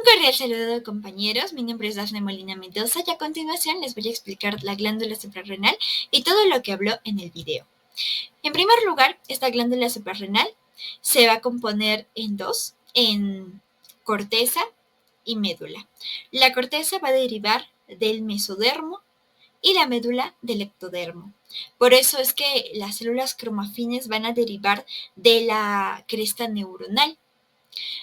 Cordial saludo, compañeros. Mi nombre es Dafne Molina Mendoza y a continuación les voy a explicar la glándula suprarrenal y todo lo que habló en el video. En primer lugar, esta glándula suprarrenal se va a componer en dos, en corteza y médula. La corteza va a derivar del mesodermo y la médula del ectodermo. Por eso es que las células cromafines van a derivar de la cresta neuronal.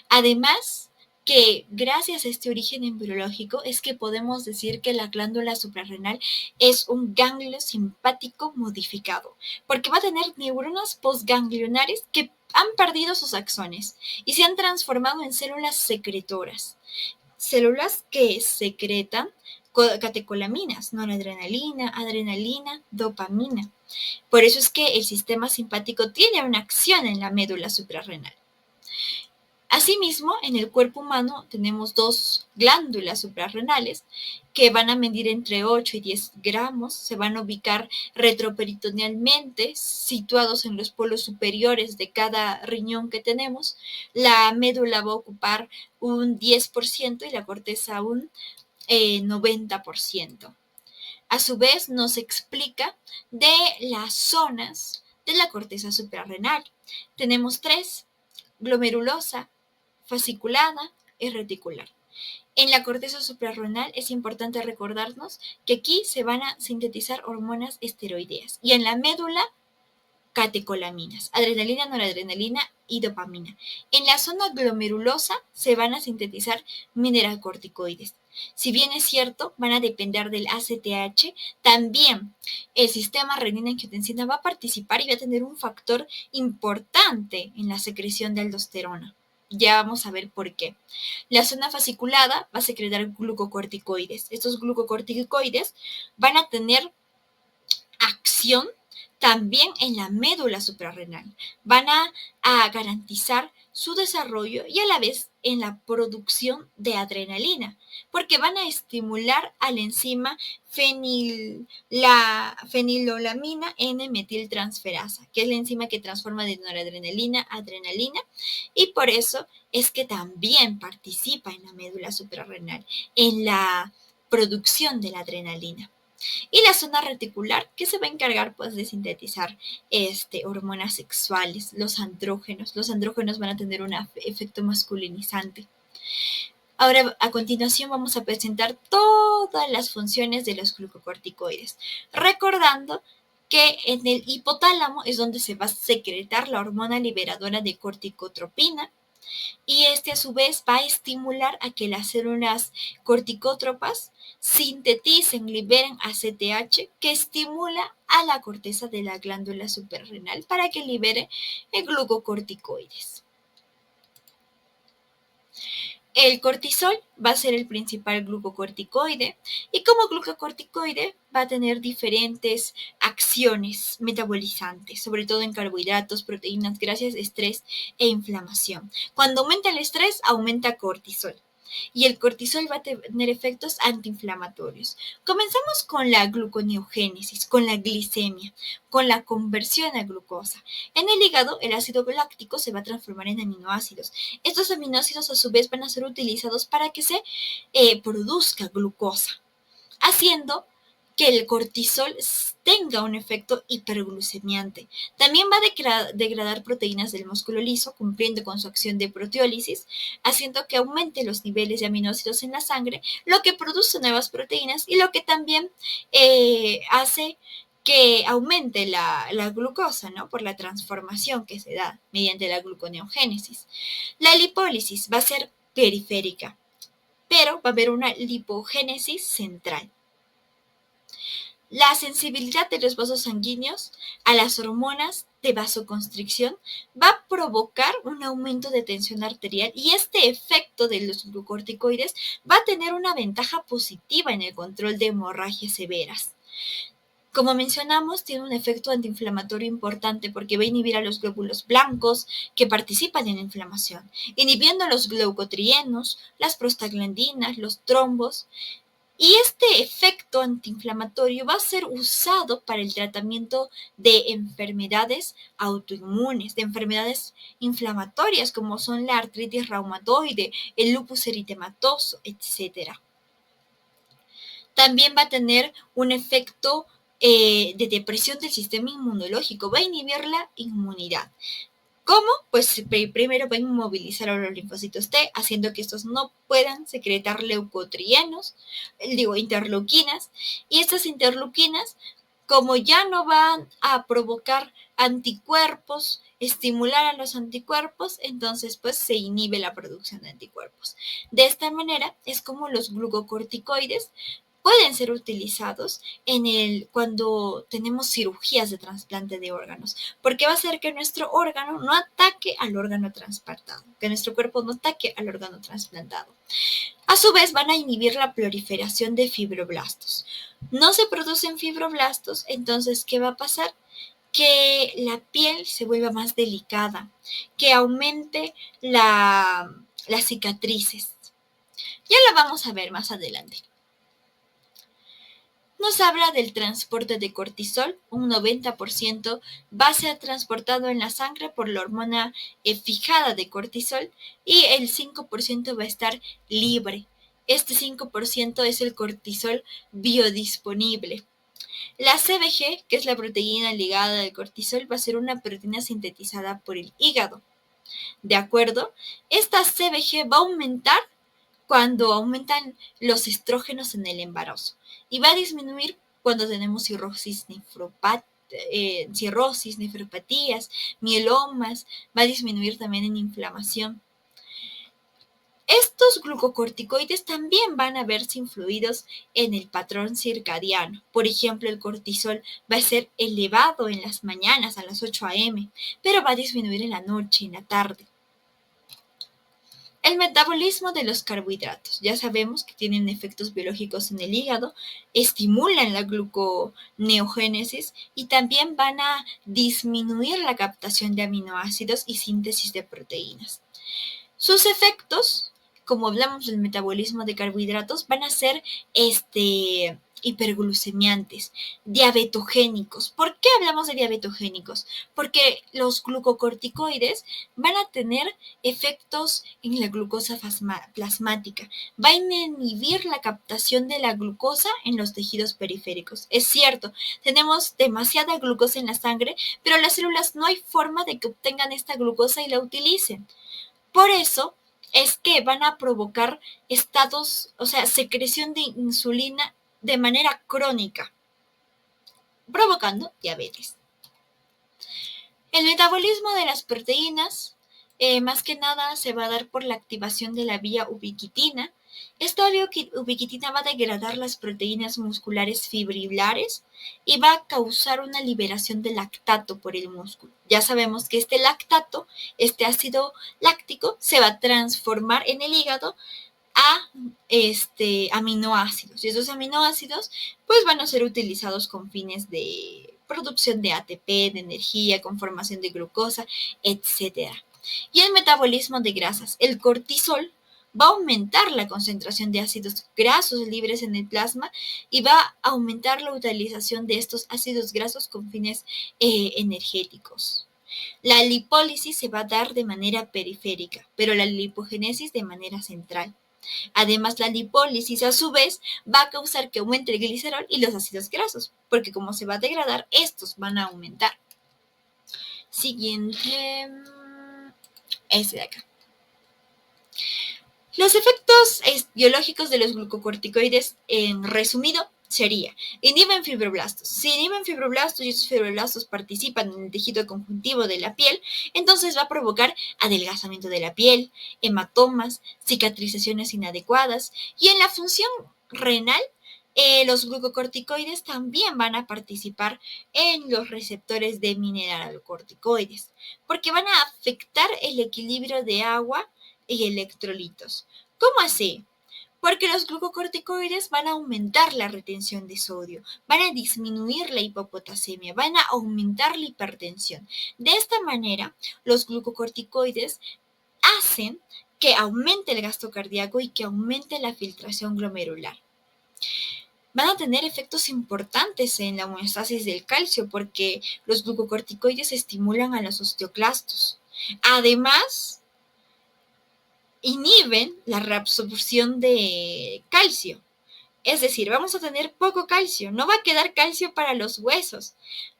Además, que gracias a este origen embriológico es que podemos decir que la glándula suprarrenal es un ganglio simpático modificado, porque va a tener neuronas postganglionares que han perdido sus axones y se han transformado en células secretoras, células que secretan catecolaminas, noradrenalina, adrenalina, dopamina. Por eso es que el sistema simpático tiene una acción en la médula suprarrenal. Asimismo, en el cuerpo humano tenemos dos glándulas suprarrenales que van a medir entre 8 y 10 gramos, se van a ubicar retroperitonealmente, situados en los polos superiores de cada riñón que tenemos. La médula va a ocupar un 10% y la corteza un 90%. A su vez, nos explica de las zonas de la corteza suprarrenal. Tenemos tres: glomerulosa, fasciculada y reticular. En la corteza suprarrenal es importante recordarnos que aquí se van a sintetizar hormonas esteroideas y en la médula catecolaminas, adrenalina, noradrenalina y dopamina. En la zona glomerulosa se van a sintetizar mineralocorticoides. Si bien es cierto, van a depender del ACTH, también el sistema renina-angiotensina va a participar y va a tener un factor importante en la secreción de aldosterona. Ya vamos a ver por qué. La zona fasciculada va a secretar glucocorticoides. Estos glucocorticoides van a tener acción también en la médula suprarrenal. Van a garantizar su desarrollo y a la vez en la producción de adrenalina, porque van a estimular a la enzima la fenilolamina N-metiltransferasa, que es la enzima que transforma de noradrenalina a adrenalina, y por eso es que también participa en la médula suprarrenal, en la producción de la adrenalina. Y la zona reticular, que se va a encargar pues de sintetizar hormonas sexuales, los andrógenos. Los andrógenos van a tener un efecto masculinizante. Ahora, a continuación vamos a presentar todas las funciones de los glucocorticoides, recordando que en el hipotálamo es donde se va a secretar la hormona liberadora de corticotropina, y a su vez va a estimular a que las células corticótropas sinteticen, liberen ACTH, que estimula a la corteza de la glándula suprarrenal para que libere el glucocorticoides. El cortisol va a ser el principal glucocorticoide y como glucocorticoide va a tener diferentes acciones metabolizantes, sobre todo en carbohidratos, proteínas, grasas, estrés e inflamación. Cuando aumenta el estrés, aumenta cortisol. Y el cortisol va a tener efectos antiinflamatorios. Comenzamos con la gluconeogénesis, con la glicemia, con la conversión a glucosa. En el hígado, el ácido láctico se va a transformar en aminoácidos. Estos aminoácidos a su vez van a ser utilizados para que se produzca glucosa, haciendo que el cortisol tenga un efecto hiperglucemiante. También va a degradar proteínas del músculo liso, cumpliendo con su acción de proteólisis, haciendo que aumente los niveles de aminoácidos en la sangre, lo que produce nuevas proteínas y lo que también hace que aumente la glucosa, ¿no? Por la transformación que se da mediante la gluconeogénesis. La lipólisis va a ser periférica, pero va a haber una lipogénesis central. La sensibilidad de los vasos sanguíneos a las hormonas de vasoconstricción va a provocar un aumento de tensión arterial y este efecto de los glucocorticoides va a tener una ventaja positiva en el control de hemorragias severas. Como mencionamos, tiene un efecto antiinflamatorio importante porque va a inhibir a los glóbulos blancos que participan en la inflamación, inhibiendo los glucotrienos, las prostaglandinas, los trombos, Y este efecto antiinflamatorio va a ser usado para el tratamiento de enfermedades autoinmunes, de enfermedades inflamatorias como son la artritis reumatoide, el lupus eritematoso, etc. También va a tener un efecto de depresión del sistema inmunológico, va a inhibir la inmunidad. ¿Cómo? Pues primero va a inmovilizar a los linfocitos T, haciendo que estos no puedan secretar interleuquinas, y estas interleuquinas, como ya no van a provocar anticuerpos, estimular a los anticuerpos, entonces pues se inhibe la producción de anticuerpos. De esta manera es como los glucocorticoides pueden ser utilizados cuando tenemos cirugías de trasplante de órganos, porque va a hacer que nuestro órgano no ataque al órgano trasplantado, que nuestro cuerpo no ataque al órgano trasplantado. A su vez, van a inhibir la proliferación de fibroblastos. No se producen fibroblastos, entonces, ¿qué va a pasar? Que la piel se vuelva más delicada, que aumente las cicatrices. Ya la vamos a ver más adelante. Nos habla del transporte de cortisol, un 90% va a ser transportado en la sangre por la hormona fijada de cortisol y el 5% va a estar libre. Este 5% es el cortisol biodisponible. La CBG, que es la proteína ligada al cortisol, va a ser una proteína sintetizada por el hígado. ¿De acuerdo? Esta CBG va a aumentar cuando aumentan los estrógenos en el embarazo y va a disminuir cuando tenemos cirrosis, nefropatías, mielomas, va a disminuir también en inflamación. Estos glucocorticoides también van a verse influidos en el patrón circadiano. Por ejemplo, el cortisol va a ser elevado en las mañanas a las 8 a.m., pero va a disminuir en la noche, en la tarde. El metabolismo de los carbohidratos. Ya sabemos que tienen efectos biológicos en el hígado, estimulan la gluconeogénesis y también van a disminuir la captación de aminoácidos y síntesis de proteínas. Sus efectos, como hablamos del metabolismo de carbohidratos, van a ser hiperglucemiantes, diabetogénicos. ¿Por qué hablamos de diabetogénicos? Porque los glucocorticoides van a tener efectos en la glucosa plasmática. Va a inhibir la captación de la glucosa en los tejidos periféricos. Es cierto, tenemos demasiada glucosa en la sangre, pero las células no hay forma de que obtengan esta glucosa y la utilicen. Por eso es que van a provocar secreción de insulina de manera crónica, provocando diabetes. El metabolismo de las proteínas, más que nada, se va a dar por la activación de la vía ubiquitina. Esta ubiquitina va a degradar las proteínas musculares fibrilares y va a causar una liberación de lactato por el músculo. Ya sabemos que este lactato, este ácido láctico, se va a transformar en el hígado a aminoácidos. Y esos aminoácidos pues van a ser utilizados con fines de producción de ATP, de energía, con formación de glucosa, etc. Y el metabolismo de grasas. El cortisol va a aumentar la concentración de ácidos grasos libres en el plasma y va a aumentar la utilización de estos ácidos grasos con fines energéticos. La lipólisis se va a dar de manera periférica, pero la lipogénesis de manera central. Además, la lipólisis a su vez va a causar que aumente el glicerol y los ácidos grasos, porque como se va a degradar, estos van a aumentar. Siguiente, este de acá. Los efectos biológicos de los glucocorticoides, en resumido, sería: inhiben fibroblastos. Si inhiben fibroblastos y esos fibroblastos participan en el tejido conjuntivo de la piel, entonces va a provocar adelgazamiento de la piel, hematomas, cicatrizaciones inadecuadas. Y en la función renal, los glucocorticoides también van a participar en los receptores de mineralocorticoides, porque van a afectar el equilibrio de agua y electrolitos. ¿Cómo así? Porque los glucocorticoides van a aumentar la retención de sodio, van a disminuir la hipopotasemia, van a aumentar la hipertensión. De esta manera, los glucocorticoides hacen que aumente el gasto cardíaco y que aumente la filtración glomerular. van a tener efectos importantes en la homeostasis del calcio porque los glucocorticoides estimulan a los osteoclastos. Además, inhiben la reabsorción de calcio. Es decir, vamos a tener poco calcio, no va a quedar calcio para los huesos,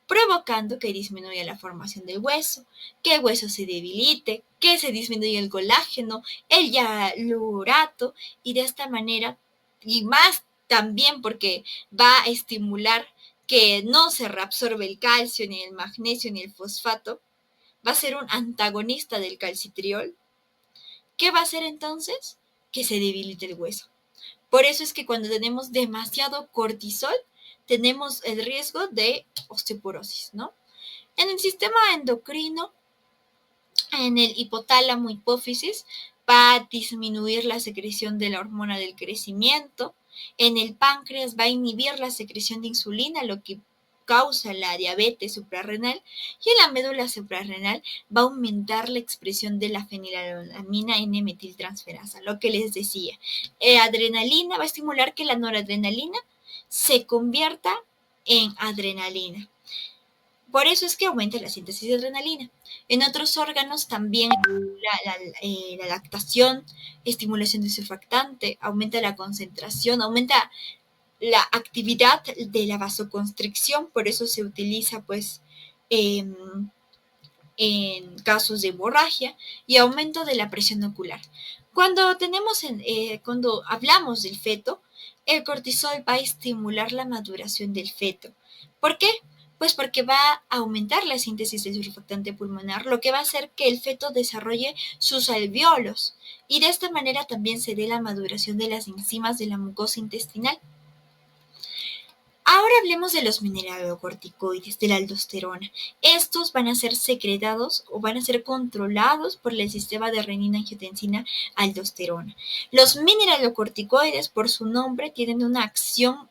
provocando que disminuya la formación del hueso, que el hueso se debilite, que se disminuya el colágeno, el hialurato, y de esta manera, y más también porque va a estimular que no se reabsorbe el calcio, ni el magnesio, ni el fosfato, va a ser un antagonista del calcitriol. ¿Qué va a hacer entonces? Que se debilite el hueso. Por eso es que cuando tenemos demasiado cortisol, tenemos el riesgo de osteoporosis, ¿no? En el sistema endocrino, en el hipotálamo hipófisis, va a disminuir la secreción de la hormona del crecimiento. En el páncreas va a inhibir la secreción de insulina, lo que causa la diabetes suprarrenal, y en la médula suprarrenal va a aumentar la expresión de la fenilalanina N-metiltransferasa, lo que les decía. Adrenalina va a estimular que la noradrenalina se convierta en adrenalina. Por eso es que aumenta la síntesis de adrenalina. En otros órganos también la lactación, estimulación de surfactante, aumenta la concentración, aumenta la actividad de la vasoconstricción, por eso se utiliza pues en casos de hemorragia, y aumento de la presión ocular. Cuando hablamos del feto, el cortisol va a estimular la maduración del feto. ¿Por qué? Pues porque va a aumentar la síntesis del surfactante pulmonar, lo que va a hacer que el feto desarrolle sus alvéolos, y de esta manera también se dé la maduración de las enzimas de la mucosa intestinal. Ahora hablemos de los mineralocorticoides, de la aldosterona. Estos van a ser secretados o van a ser controlados por el sistema de renina-angiotensina-aldosterona. Los mineralocorticoides, por su nombre, tienen una acción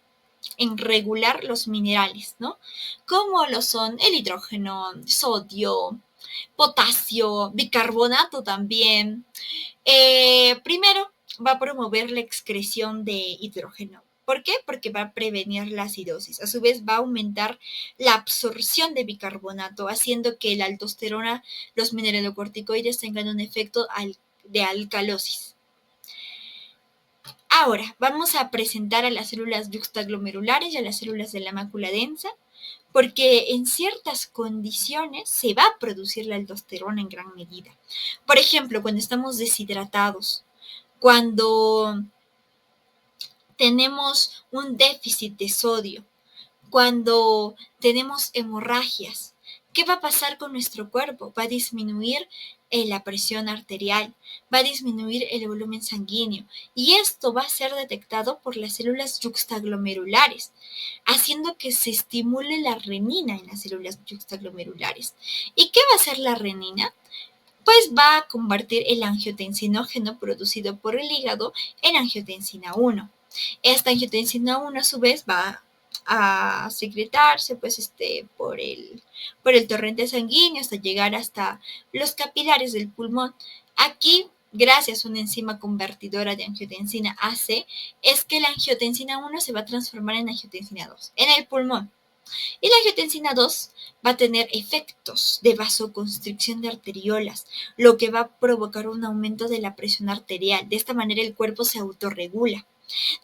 en regular los minerales, ¿no? Como lo son el hidrógeno, sodio, potasio, bicarbonato también. Primero, va a promover la excreción de hidrógeno. ¿Por qué? Porque va a prevenir la acidosis. A su vez, va a aumentar la absorción de bicarbonato, haciendo que la aldosterona, los mineralocorticoides tengan un efecto de alcalosis. Ahora, vamos a presentar a las células yuxtaglomerulares y a las células de la mácula densa, porque en ciertas condiciones se va a producir la aldosterona en gran medida. Por ejemplo, cuando estamos deshidratados, cuando tenemos un déficit de sodio, cuando tenemos hemorragias, ¿qué va a pasar con nuestro cuerpo? Va a disminuir la presión arterial, va a disminuir el volumen sanguíneo, y esto va a ser detectado por las células yuxtaglomerulares, haciendo que se estimule la renina en las células yuxtaglomerulares. ¿Y qué va a hacer la renina? Pues va a convertir el angiotensinógeno producido por el hígado en angiotensina 1. Esta angiotensina 1 a su vez va a secretarse pues por el torrente sanguíneo hasta llegar hasta los capilares del pulmón. Aquí, gracias a una enzima convertidora de angiotensina AC, es que la angiotensina 1 se va a transformar en angiotensina 2 en el pulmón. Y la angiotensina 2 va a tener efectos de vasoconstricción de arteriolas, lo que va a provocar un aumento de la presión arterial. De esta manera el cuerpo se autorregula.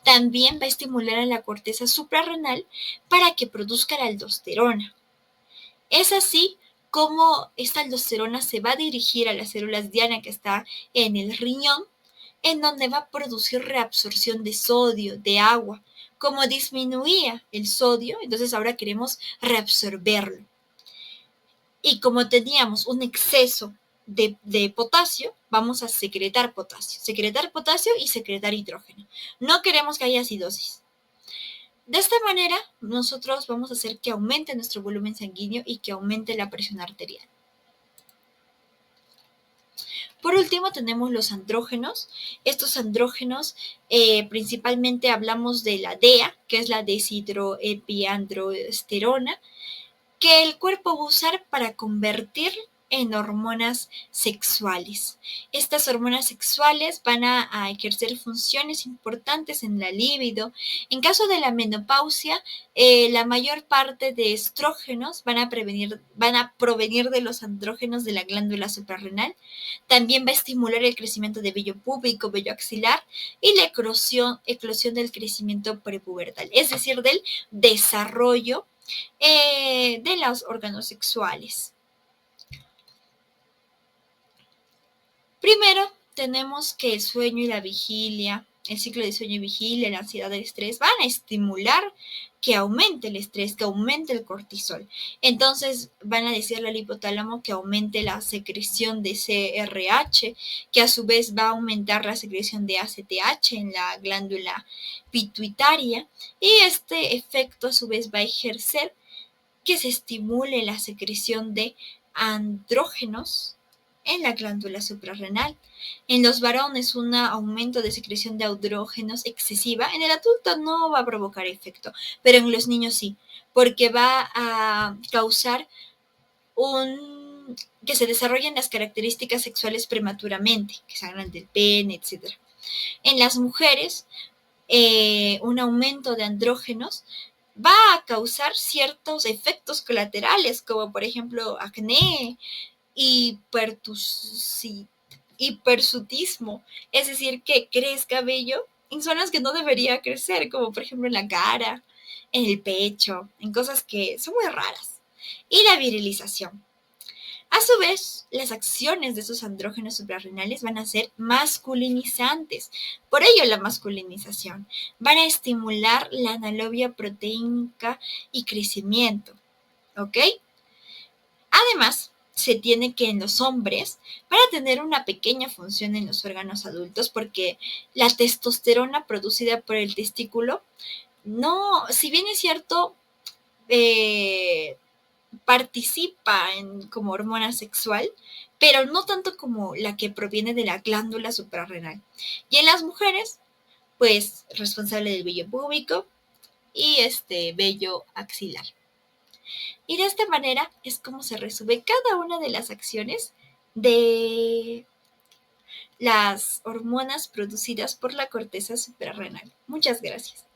También va a estimular a la corteza suprarrenal para que produzca la aldosterona. Es así como esta aldosterona se va a dirigir a las células diana que está en el riñón, en donde va a producir reabsorción de sodio, de agua. Como disminuía el sodio, entonces ahora queremos reabsorberlo. Y como teníamos un exceso de potasio, vamos a secretar potasio y secretar hidrógeno. No queremos que haya acidosis. De esta manera, nosotros vamos a hacer que aumente nuestro volumen sanguíneo y que aumente la presión arterial. Por último, tenemos los andrógenos. Estos andrógenos, principalmente hablamos de la DEA, que es la deshidroepiandrosterona, que el cuerpo va a usar para convertir en hormonas sexuales. Estas hormonas sexuales van a ejercer funciones importantes en la libido. En caso de la menopausia, la mayor parte de estrógenos van a provenir de los andrógenos de la glándula suprarrenal. También va a estimular el crecimiento de vello púbico, vello axilar y la eclosión del crecimiento prepubertal, es decir, del desarrollo de los órganos sexuales. Primero, tenemos que el sueño y la vigilia, el ciclo de sueño y vigilia, la ansiedad, el estrés, van a estimular que aumente el estrés, que aumente el cortisol. Entonces van a decirle al hipotálamo que aumente la secreción de CRH, que a su vez va a aumentar la secreción de ACTH en la glándula pituitaria, y este efecto a su vez va a ejercer que se estimule la secreción de andrógenos en la glándula suprarrenal. En los varones, un aumento de secreción de andrógenos excesiva. En el adulto no va a provocar efecto, pero en los niños sí, porque va a causar que se desarrollen las características sexuales prematuramente, que salgan del pene, etc. En las mujeres, un aumento de andrógenos va a causar ciertos efectos colaterales, como por ejemplo acné, hipersutismo, es decir, que crezca cabello en zonas que no debería crecer, como por ejemplo en la cara, en el pecho, en cosas que son muy raras. Y la virilización. A su vez, las acciones de esos andrógenos suprarrenales van a ser masculinizantes. Por ello, la masculinización. Van a estimular la analogía proteínica y crecimiento. ¿Ok? Además, se tiene que en los hombres van a tener una pequeña función en los órganos adultos porque la testosterona producida por el testículo, no, si bien es cierto, participa como hormona sexual, pero no tanto como la que proviene de la glándula suprarrenal. Y en las mujeres, pues responsable del vello púbico y vello axilar. Y de esta manera es como se resume cada una de las acciones de las hormonas producidas por la corteza suprarrenal. Muchas gracias.